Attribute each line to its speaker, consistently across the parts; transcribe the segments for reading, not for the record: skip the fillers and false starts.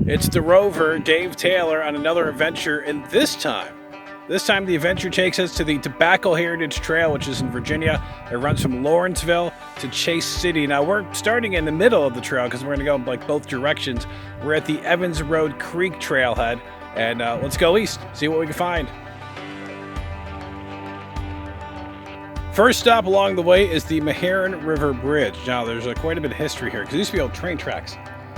Speaker 1: It's the Rover, Dave Taylor, on another adventure, and this time the adventure takes us to the Tobacco Heritage Trail, which is in Virginia. It runs from Lawrenceville to Chase City. Now, we're starting in the middle of the trail because we're going to go in like both directions. We're at the Evans Road Creek Trailhead, and let's go east, see what we can find. First stop along the way is the Maharan River Bridge. Now, there's quite a bit of history here because there used to be old train tracks.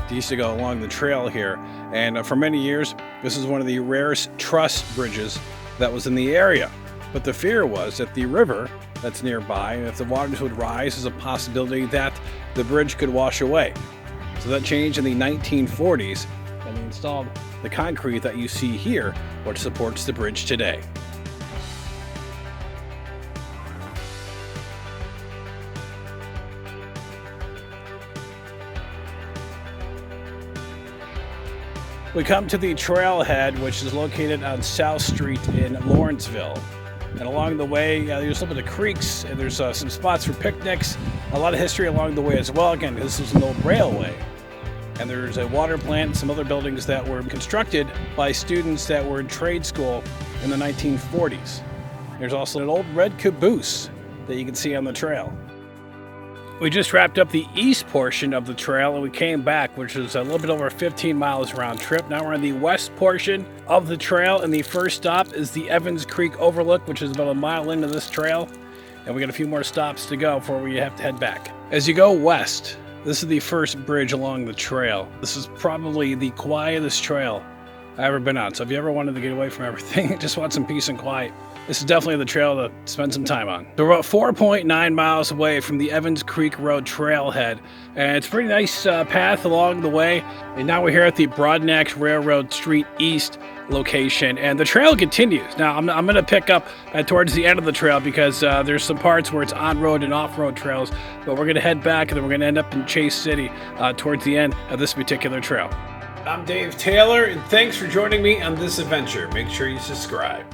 Speaker 1: They used to go along the trail here, and for many years, this is one of the rarest truss bridges that was in the area. But the fear was that the river that's nearby, and if the waters would rise, there's a possibility that the bridge could wash away. So that changed in the 1940s, and they installed the concrete that you see here, which supports the bridge today. We come to the trailhead, which is located on South Street in Lawrenceville. And along the way, there's a little bit of creeks, and there's some spots for picnics. A lot of history along the way as well. Again, this is an old railway. And there's a water plant and some other buildings that were constructed by students that were in trade school in the 1940s. There's also an old red caboose that you can see on the trail. We just wrapped up the east portion of the trail and we came back, which was a little bit over 15 miles round trip. Now we're on the west portion of the trail, and the first stop is the Evans Creek Overlook, which is about a mile into this trail. And we got a few more stops to go before we have to head back. As you go west, this is the first bridge along the trail. This is probably the quietest trail I've ever been on. So if you ever wanted to get away from everything, just want some peace and quiet, this is definitely the trail to spend some time on. So we're about 4.9 miles away from the Evans Creek Road trailhead, and it's a pretty nice path along the way. And now we're here at the Broadnax Railroad Street East location, and the trail continues. Now I'm going to pick up towards the end of the trail because there's some parts where it's on-road and off-road trails, but we're going to head back and then we're going to end up in Chase City towards the end of this particular trail. I'm Dave Taylor, and thanks for joining me on this adventure. Make sure you subscribe.